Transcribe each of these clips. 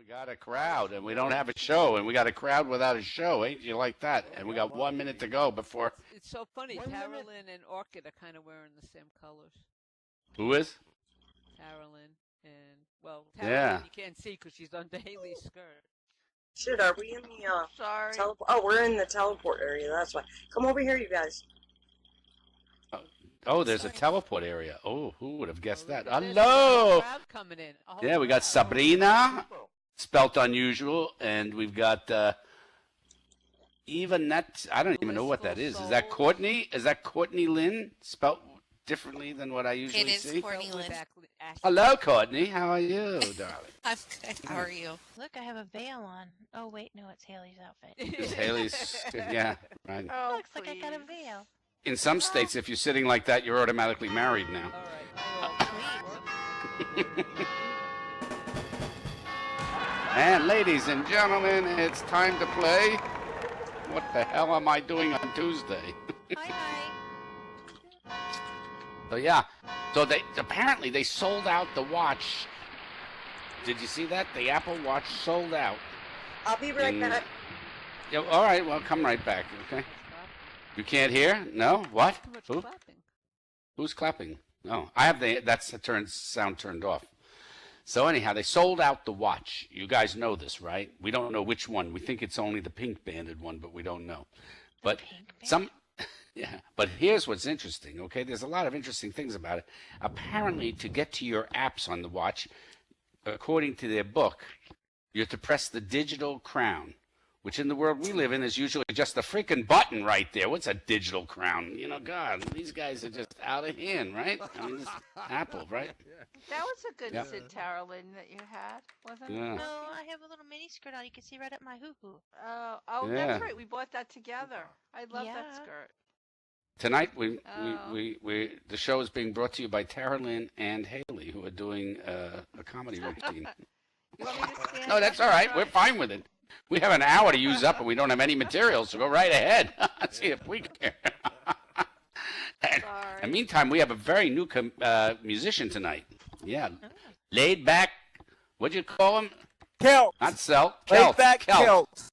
We got a crowd, and we don't have a show, and we got a crowd without a show. Ain't you like that? And we got 1 minute to go before. It's so funny. Carolyn and Orchid are kind of wearing the same colors. Who is? Carolyn and Yeah. You can't see because she's under Haley's skirt. Shit, are we in the Sorry. we're in the teleport area. That's why. Come over here, you guys. Oh, there's a teleport area. Oh, who would have guessed that? There's Hello. a crowd coming in. Yeah, we got Sabrina, spelt unusual, and we've got Eva Net. I don't even know what that is. Is that Courtney? Is that Courtney Lynn, spelt differently than what I usually see? It is Courtney Lynn. Hello, Courtney. How are you, darling? I'm good. How are you? Look, I have a veil on. Oh, wait, no, it's Haley's outfit. It's Haley's. Yeah, right. Oh, looks like I got a veil. In some states, if you're sitting like that, you're automatically married now. All right. And ladies and gentlemen, it's time to play. What the hell am I doing on Tuesday? Hi. So yeah, so they apparently they sold out the watch. Did you see that? The Apple Watch sold out. I'll be right back. Yeah, all right, well, come right back, okay? You can't hear? No? What? Who? Clapping. Who's clapping? No, I have sound turned off. So anyhow, they sold out the watch. You guys know this, right? We don't know which one. We think it's only the pink banded one, but we don't know. But yeah. But here's what's interesting, okay? There's a lot of interesting things about it. Apparently, to get to your apps on the watch, according to their book, you have to press the digital crown, which in the world we live in is usually just a freaking button right there. What's a digital crown? You know, God, these guys are just out of hand, right? I mean, this Apple, right? That was a good Sid Tarlin that you had, wasn't it? Yeah. No, I have a little mini skirt on. You can see right up my hoo-hoo. Oh, Yeah. that's right. We bought that together. I love that Yeah. skirt. Tonight, the show is being brought to you by Tara Lynn and Haley, who are doing a comedy routine. You want me to stand No, that's all right. We're fine with it. We have an hour to use up, and we don't have any material, so go right ahead. See if we care. And meantime, we have a very new musician tonight. Yeah, laid back. What'd you call him? Kilt. Not Celt. Laid back kilt.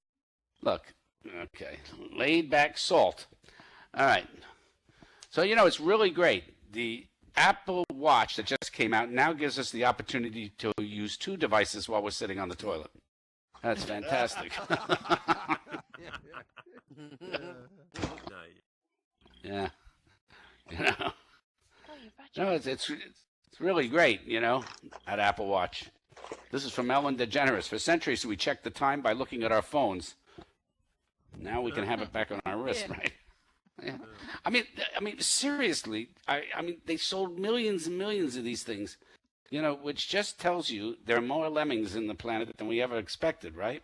Look, okay, laid back salt. All right. So you know it's really great. The Apple Watch that just came out now gives us the opportunity to use two devices while we're sitting on the toilet. That's fantastic. Yeah. You know. No, it's really great, you know, at Apple Watch. This is from Ellen DeGeneres. For centuries, we checked the time by looking at our phones. Now we can have it back on our wrist, right? Yeah. I mean, seriously. I mean, they sold millions and millions of these things, you know, which just tells you there are more lemmings in the planet than we ever expected, right?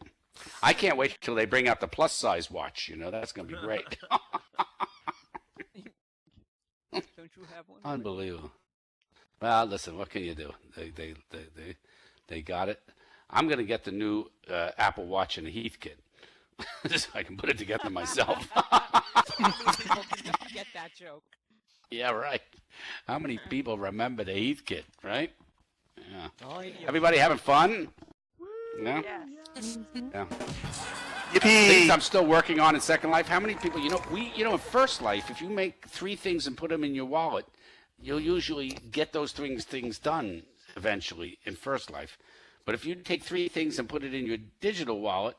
I can't wait till they bring out the plus size watch. You know, that's going to be great. Don't you have one? Unbelievable. Well, listen, what can you do? They got it. I'm going to get the new Apple Watch and a Heathkit, so I can put it together myself. People did not get that joke. Yeah, right. How many people remember the Heathkit, right? Yeah. Oh, yeah. Everybody having fun? No? Yes. Yeah. Yippee! Things I'm still working on in Second Life. How many people, in First Life, if you make 3 things and put them in your wallet, you'll usually get those things done eventually in First Life. But if you take 3 things and put it in your digital wallet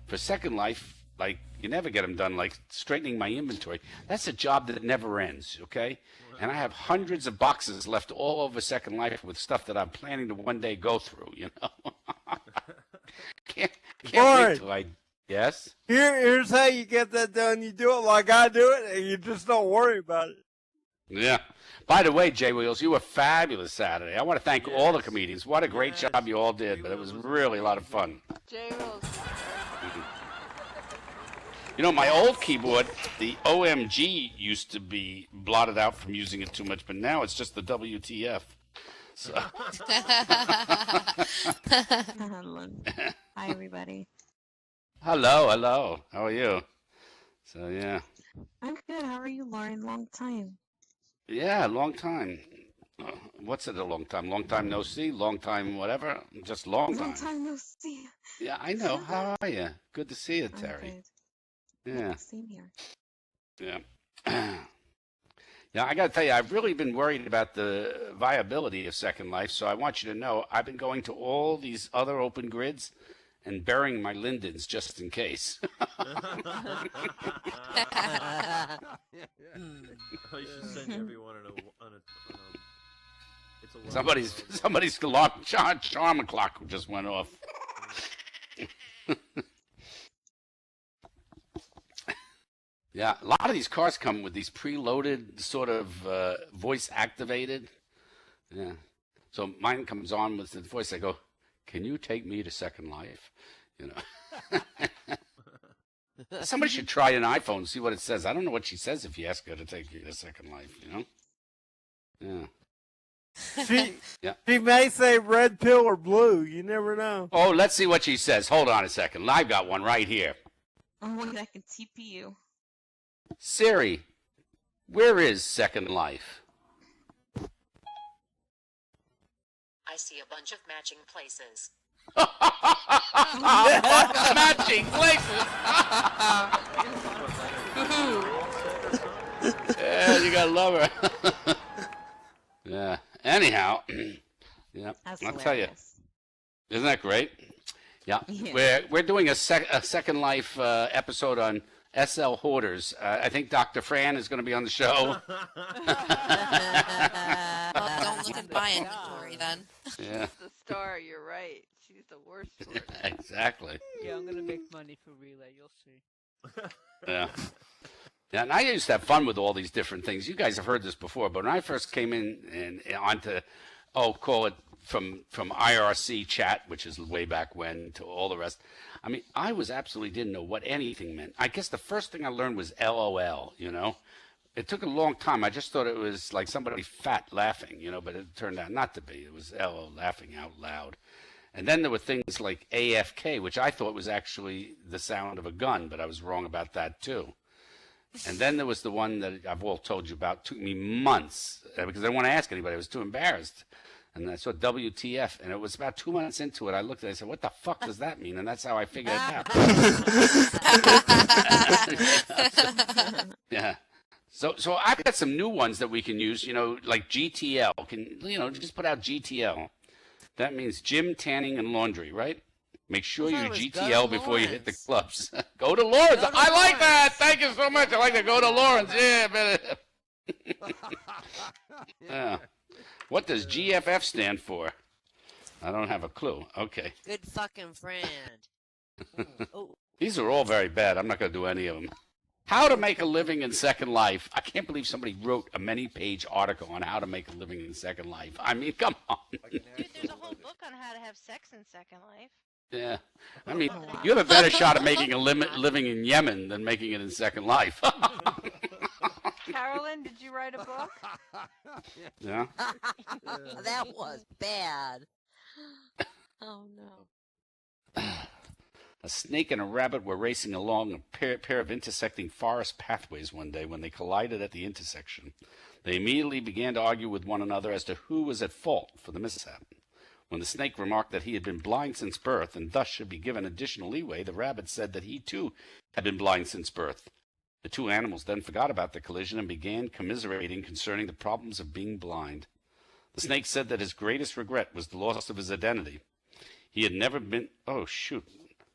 for Second Life, like, you never get them done, like straightening my inventory. That's a job that never ends, okay? And I have hundreds of boxes left all over Second Life with stuff that I'm planning to one day go through, you know? can't wait till I... Yes? Here's how you get that done. You do it like I do it, and you just don't worry about it. Yeah. By the way, Jay Wheels, you were fabulous Saturday. I want to thank all the comedians. What a great job you all did, but it was really a lot of fun. J. Rose. You know, my old keyboard, the OMG used to be blotted out from using it too much, but now it's just the WTF. So. Hello. Hi, everybody. Hello. How are you? So, yeah. I'm good. How are you, Lauren? Long time. Yeah, long time. What's it a long time? Long time no see? Long time whatever? Just long Long time. time no see. Yeah, I know. How are you? Good to see you, Terry. Good. Yeah. Same here. Yeah. Yeah, I got to tell you, I've really been worried about the viability of Second Life, so I want you to know I've been going to all these other open grids and burying my lindens just in case. You should send everyone on a it's a Somebody's alarm charm clock just went off. Yeah, a lot of these cars come with these preloaded sort of voice activated. Yeah. So mine comes on with the voice. I go, "Can you take me to Second Life?" You know. Somebody should try an iPhone and see what it says. I don't know what she says if you ask her to take you to Second Life, you know? Yeah. She may say red pill or blue. You never know. Oh, let's see what she says. Hold on a second. I've got one right here. Oh, wait, I can TP you. Siri, where is Second Life? I see a bunch of matching places. Matching places. Yeah, you gotta love her. Yeah. Anyhow, yeah, That's I'll tell you, hilarious. isn't that great? Yeah, Yeah. we're doing a Second Life episode on SL hoarders. I think Dr. Fran is going to be on the show. Well, don't look at my inventory then. Yeah. The star, you're right. She's the worst one. Exactly. Yeah, I'm gonna make money for Relay. You'll see. Yeah. Yeah, and I used to have fun with all these different things. You guys have heard this before, but when I first came in and onto, call it from IRC chat, which is way back when, to all the rest, I mean, I was absolutely didn't know what anything meant. I guess the first thing I learned was LOL, you know? It took a long time. I just thought it was like somebody fat laughing, you know, but it turned out not to be. It was LOL, laughing out loud. And then there were things like AFK, which I thought was actually the sound of a gun, but I was wrong about that too. And then there was the one that I've all told you about. It took me months because I didn't want to ask anybody. I was too embarrassed. And I saw WTF, and it was about 2 months into it. I looked at it and I said, what the fuck does that mean? And that's how I figured it out. Yeah. So I've got some new ones that we can use, you know, like GTL. Just put out GTL. That means gym, tanning, and laundry, right? Make sure you GTL before you hit the clubs. Go to Lawrence. I like that. Thank you so much. I like to go to Lawrence. Yeah, better. Yeah. What does GFF stand for? I don't have a clue. Okay. Good fucking friend. Oh. These are all very bad. I'm not going to do any of them. How to make a living in Second Life. I can't believe somebody wrote a many-page article on how to make a living in Second Life. I mean, come on. Dude, there's a whole book on how to have sex in Second Life. Yeah. I mean, you have a better shot at making a living in Yemen than making it in Second Life. Carolyn, did you write a book? Yeah. That was bad. Oh, no. A snake and a rabbit were racing along a pair of intersecting forest pathways one day when they collided at the intersection. They immediately began to argue with one another as to who was at fault for the mishap. When the snake remarked that he had been blind since birth and thus should be given additional leeway, the rabbit said that he too had been blind since birth. The two animals then forgot about the collision and began commiserating concerning the problems of being blind. The snake said that his greatest regret was the loss of his identity. He had never been... Oh, shoot.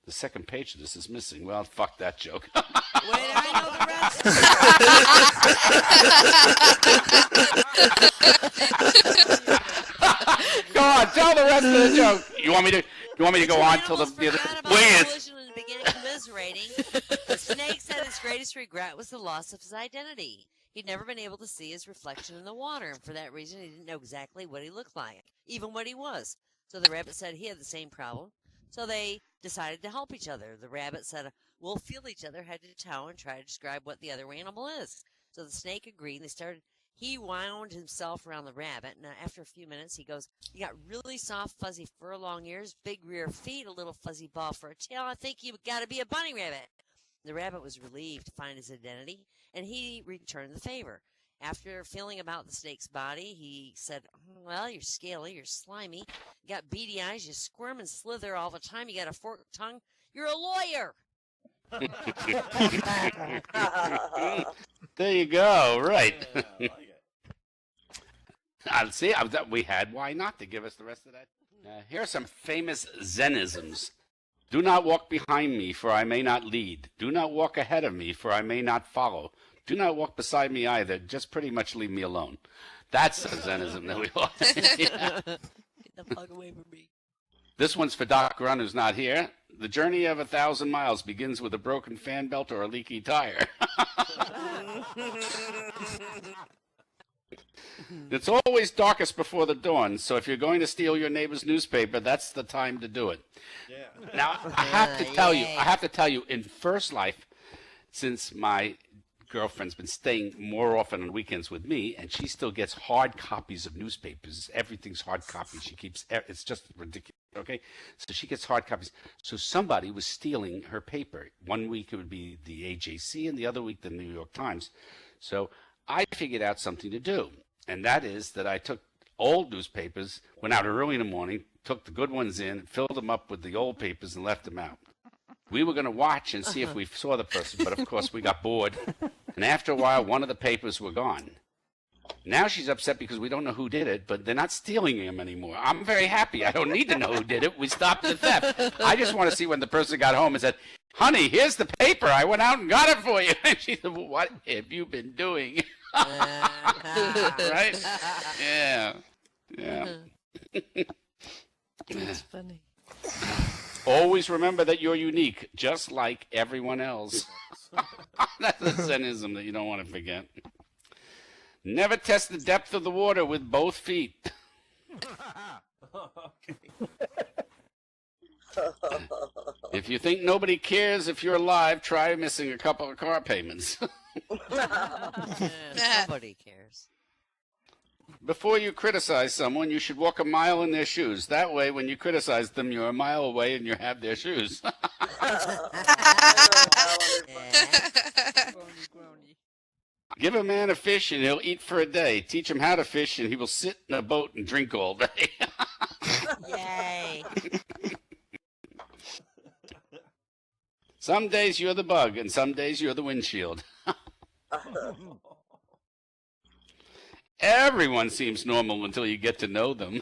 The second page of this is missing. Well, fuck that joke. Wait, I know the rest. Go on, tell the rest of the joke. You want me to go on till the other? Wait. And began commiserating. The snake said his greatest regret was the loss of his identity. He'd never been able to see his reflection in the water, and for that reason, he didn't know exactly what he looked like, even what he was. So the rabbit said he had the same problem. So they decided to help each other. The rabbit said, we'll feel each other head to toe and try to describe what the other animal is. So the snake agreed, and he wound himself around the rabbit, and after a few minutes, he goes, you got really soft, fuzzy fur, long ears, big rear feet, a little fuzzy ball for a tail. I think you've got to be a bunny rabbit. The rabbit was relieved to find his identity, and he returned the favor. After feeling about the snake's body, he said, "Well, you're scaly, you're slimy, you got beady eyes, you squirm and slither all the time, you got a forked tongue, you're a lawyer." There you go. Right. Yeah, I like it. See, we had Why Not to give us the rest of that. Here are some famous Zenisms. Do not walk behind me, for I may not lead. Do not walk ahead of me, for I may not follow. Do not walk beside me either. Just pretty much leave me alone. That's a Zenism that we want. Yeah. Get the fuck away from me. This one's for Doc Run, who's not here. The journey of 1,000 miles begins with a broken fan belt or a leaky tire. It's always darkest before the dawn, so if you're going to steal your neighbor's newspaper, that's the time to do it. Yeah. Now, I have to tell you, in First Life, since my girlfriend's been staying more often on weekends with me, and she still gets hard copies of newspapers. Everything's hard copies. She keeps, it's just ridiculous, okay? So she gets hard copies. So somebody was stealing her paper. One week it would be the AJC, and the other week the New York Times. So I figured out something to do, and that is that I took old newspapers, went out early in the morning, took the good ones in, filled them up with the old papers, and left them out. We were going to watch and see if we saw the person, but of course we got bored. And after a while, one of the papers were gone. Now she's upset because we don't know who did it, but they're not stealing them anymore. I'm very happy. I don't need to know who did it. We stopped the theft. I just want to see when the person got home and said, "Honey, here's the paper. I went out and got it for you." And she said, "Well, what have you been doing?" Right? Yeah. Yeah. That's funny. Always remember that you're unique, just like everyone else. That's a Zenism that you don't want to forget. Never test the depth of the water with both feet. If you think nobody cares if you're alive, try missing a couple of car payments. Nobody cares. Before you criticize someone, you should walk a mile in their shoes. That way, when you criticize them, you're a mile away and you have their shoes. Groany. Give a man a fish and he'll eat for a day. Teach him how to fish and he will sit in a boat and drink all day. Yay. Some days you're the bug and some days you're the windshield. Everyone seems normal until you get to know them.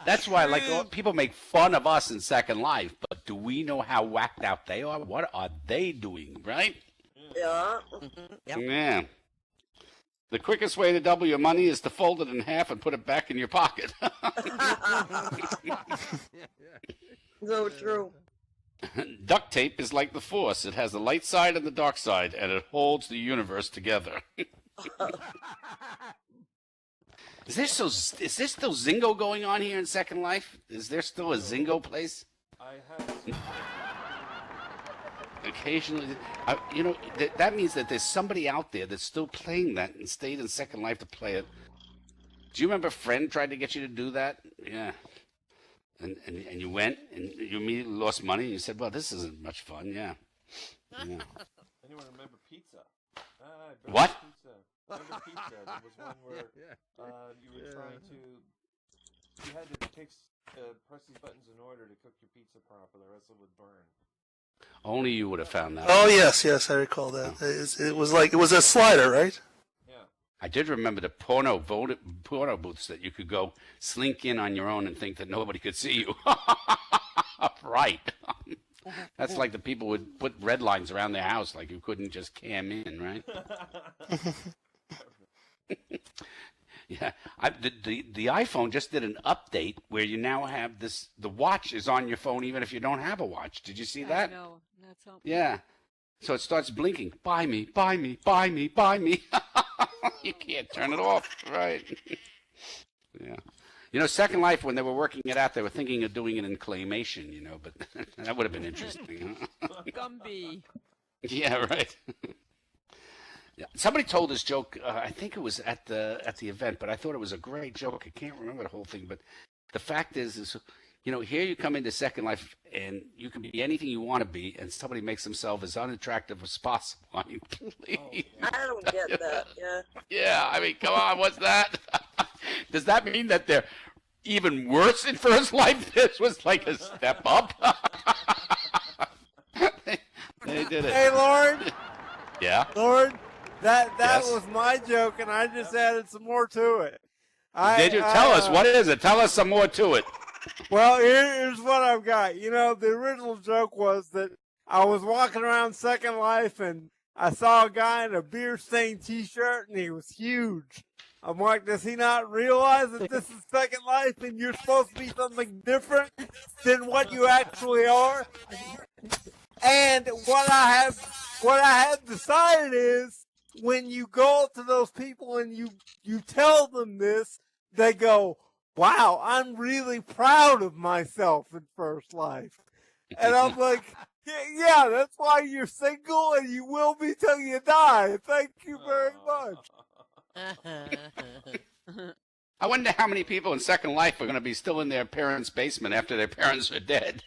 That's why, people make fun of us in Second Life, but do we know how whacked out they are? What are they doing, right? Yeah. Yep. Yeah. The quickest way to double your money is to fold it in half and put it back in your pocket. So true. Duct tape is like the Force. It has the light side and the dark side, and it holds the universe together. Is there still Zingo going on here in Second Life? Is there still a Zingo place? I have. Occasionally, that means that there's somebody out there that's still playing that and stayed in Second Life to play it. Do you remember Friend tried to get you to do that? Yeah. And you went and you immediately lost money and you said, "Well, this isn't much fun." Yeah. Anyone remember pizza? What? Pizza. Remember pizza? There was one where you were trying to. You had to press these buttons in order to cook your pizza properly, or else it would burn. Only you would have found that. Oh yes, I recall that. It was a slider, right? Yeah. I did remember the porno booths that you could go slink in on your own and think that nobody could see you. Right. That's like the people would put red lines around their house, like you couldn't just cam in, right? Yeah, the iPhone just did an update where you now have this. The watch is on your phone even if you don't have a watch. Did you see that? I know. That's something. Yeah. So it starts blinking. Buy me, buy me, buy me, buy me. You can't turn it off, right? Yeah. Second Life, when they were working it out, they were thinking of doing it in claymation, but that would have been interesting. Huh? Gumby. Yeah, right. Yeah. Somebody told this joke. I think it was at the event, but I thought it was a great joke. I can't remember the whole thing, but the fact is Here you come into Second Life, and you can be anything you want to be, and somebody makes themselves as unattractive as possible. I mean, please. I don't get that. Yeah. Yeah, I mean, come on, what's that? Does that mean that they're even worse in First Life? This was like a step up. They did it. Hey, Lauren. Yeah. Lauren, that Yes? was my joke, and I just added some more to it. Did you tell us? What is it? Tell us some more to it. Well, here's what I've got. The original joke was that I was walking around Second Life, and I saw a guy in a beer-stained T-shirt, and he was huge. I'm like, does he not realize that this is Second Life, and you're supposed to be something different than what you actually are? And what I have decided is, when you go up to those people and you tell them this, they go, wow, I'm really proud of myself in First Life. And I'm like, yeah, that's why you're single and you will be till you die. Thank you very much. I wonder how many people in Second Life are going to be still in their parents' basement after their parents are dead.